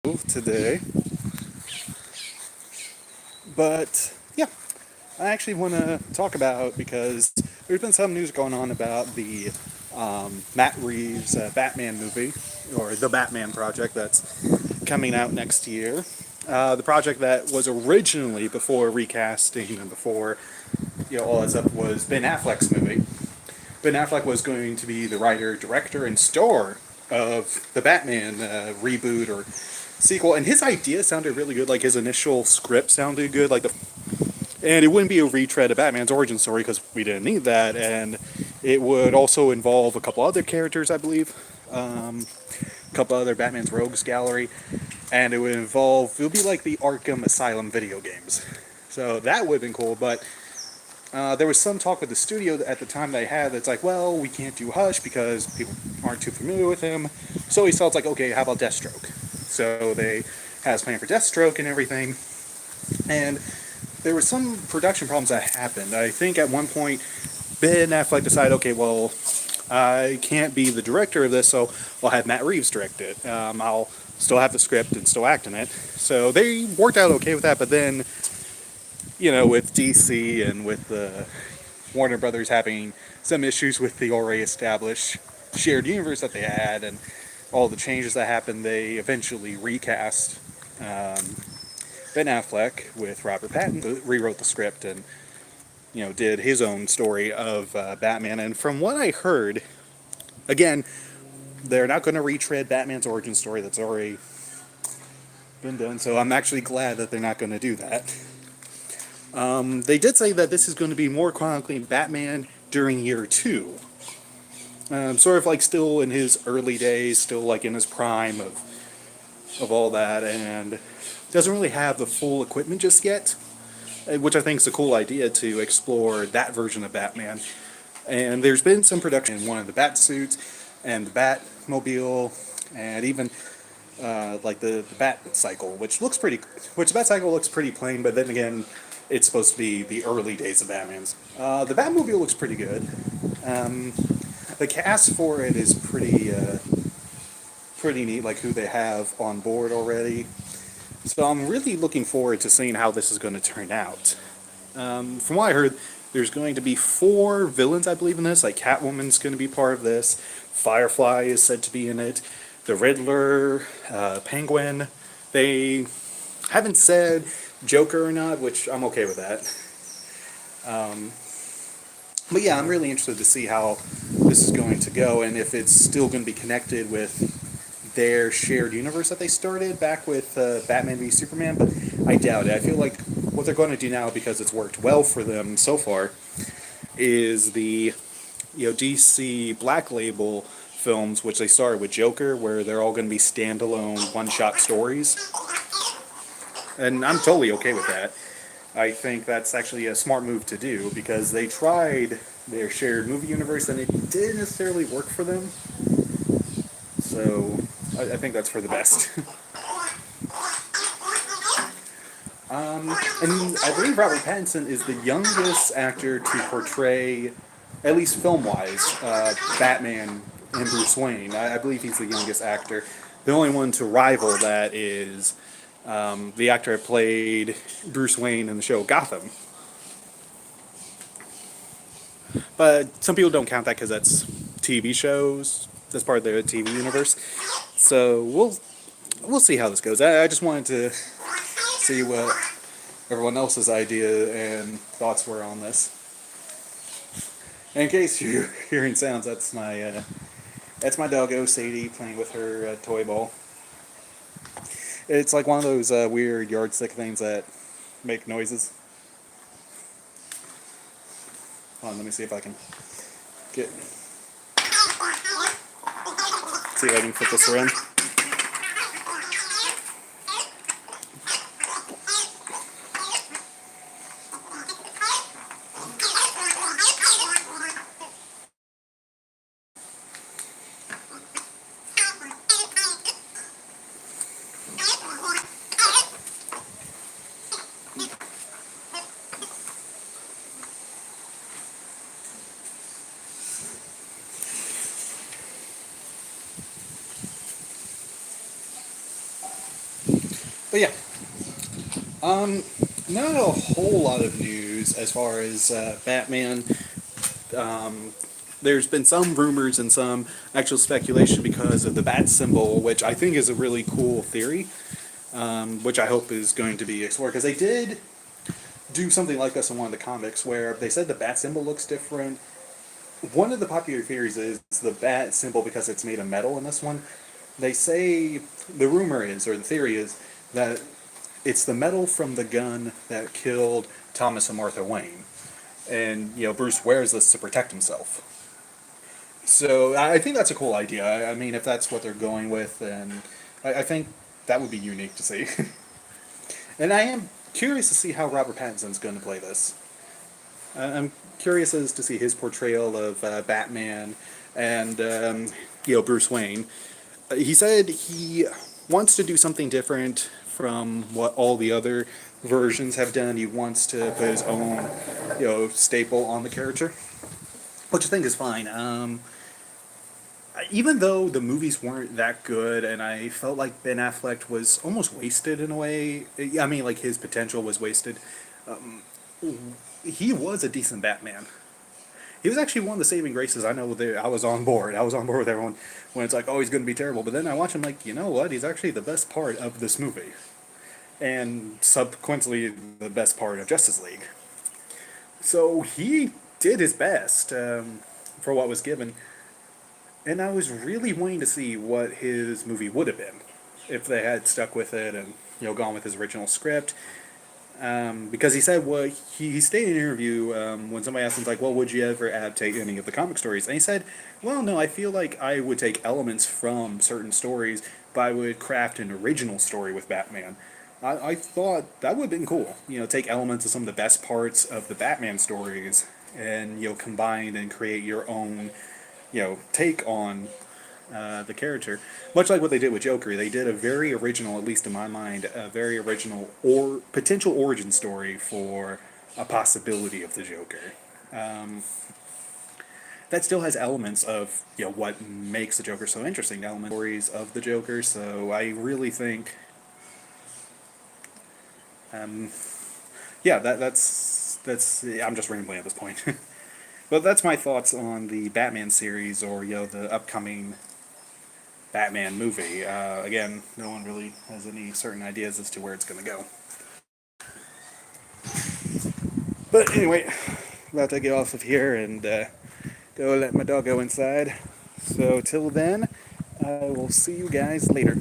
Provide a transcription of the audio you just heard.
today. But yeah, I actually want to talk about because there's been some news going on about the Matt Reeves Batman movie or the Batman project that's coming out next year. The project that was originally before recasting and before all that stuff was Ben Affleck's movie. Ben Affleck was going to be the writer, director, and star of the Batman reboot or sequel, and his idea sounded really good. Like his initial script sounded good, and it wouldn't be a retread of Batman's origin story because we didn't need that, and it would also involve a couple other characters, I believe, a couple other Batman's Rogues Gallery, and it would be like the Arkham Asylum video games. So that would have been cool, but there was some talk with the studio at the time they had that's like, well, we can't do Hush because people aren't too familiar with him. So he felt like, okay, how about Deathstroke? So they had us plan for Deathstroke and everything. And there were some production problems that happened. I think at one point, Ben Affleck decided, okay, well, I can't be the director of this, so I'll have Matt Reeves direct it. I'll still have the script and still act in it. So they worked out okay with that, but then with DC and with the Warner Brothers having some issues with the already established shared universe that they had and all the changes that happened, they eventually recast Ben Affleck with Robert Pattinson, rewrote the script and did his own story of Batman. And from what I heard, again, they're not going to retread Batman's origin story that's already been done. So I'm actually glad that they're not going to do that. They did say that this is going to be more chronically Batman during year two. Sort of like still in his early days, still like in his prime of all that, and doesn't really have the full equipment just yet, which I think is a cool idea to explore that version of Batman. And there's been some production in one of the bat suits and the Batmobile, and even like the Bat Cycle, which the Bat Cycle looks pretty plain, but then again, it's supposed to be the early days of Batman's. The Batmobile looks pretty good. The cast for it is pretty neat, like who they have on board already. So I'm really looking forward to seeing how this is going to turn out. From what I heard, there's going to be 4 villains, I believe, in this. Like Catwoman's going to be part of this. Firefly is said to be in it. The Riddler, Penguin. They haven't said Joker or not, which I'm okay with that. But yeah, I'm really interested to see how this is going to go and if it's still going to be connected with their shared universe that they started back with Batman v Superman, but I doubt it. I feel like what they're going to do now, because it's worked well for them so far, is the DC Black Label films, which they started with Joker, where they're all going to be standalone one-shot stories. And I'm totally okay with that. I think that's actually a smart move to do because they tried their shared movie universe and it didn't necessarily work for them. So I think that's for the best. And I believe Robert Pattinson is the youngest actor to portray, at least film-wise, Batman and Bruce Wayne. I believe he's the youngest actor. The only one to rival that is the actor that played Bruce Wayne in the show Gotham. But some people don't count that because that's TV shows. That's part of the TV universe. So we'll see how this goes. I just wanted to see what everyone else's idea and thoughts were on this. And in case you're hearing sounds, that's my doggo Sadie playing with her toy ball. It's like one of those weird yardstick things that make noises. Hold on, let me see if I can get. See if I can flip this around. But yeah, not a whole lot of news as far as Batman. There's been some rumors and some actual speculation because of the bat symbol, which I think is a really cool theory, which I hope is going to be explored. Because they did do something like this in one of the comics where they said the bat symbol looks different. One of the popular theories is the bat symbol because it's made of metal in this one. They say the rumor is, or the theory is, that it's the metal from the gun that killed Thomas and Martha Wayne. And, Bruce wears this to protect himself. So I think that's a cool idea. I mean, if that's what they're going with, then I think that would be unique to see. And I am curious to see how Robert Pattinson's going to play this. I'm curious as to see his portrayal of Batman and Bruce Wayne. He said he wants to do something different from what all the other versions have done. He wants to put his own staple on the character, which I think is fine. Even though the movies weren't that good, and I felt like Ben Affleck was almost wasted in a way. I mean, like his potential was wasted. He was a decent Batman. He was actually one of the saving graces. I know that I was on board. I was on board with everyone when it's like, oh, he's going to be terrible. But then I watch him like, you know what? He's actually the best part of this movie, and subsequently the best part of Justice League. So he did his best for what was given, and I was really wanting to see what his movie would have been if they had stuck with it and gone with his original script. Because he said, well, he stated in an interview when somebody asked him, like, well, would you ever adaptate any of the comic stories? And he said, well, no, I feel like I would take elements from certain stories, but I would craft an original story with Batman. I thought that would have been cool. Take elements of some of the best parts of the Batman stories and, combine and create your own, take on the character. Much like what they did with Joker, they did a very original, at least in my mind, a very original or potential origin story for a possibility of the Joker. That still has elements of what makes the Joker so interesting, elements stories of the Joker. So I really think, yeah, that's. I'm just rambling at this point. But that's my thoughts on the Batman series, or the upcoming Batman movie. Again, no one really has any certain ideas as to where it's going to go. But anyway, about to get off of here and go let my dog go inside. So till then, I will see you guys later.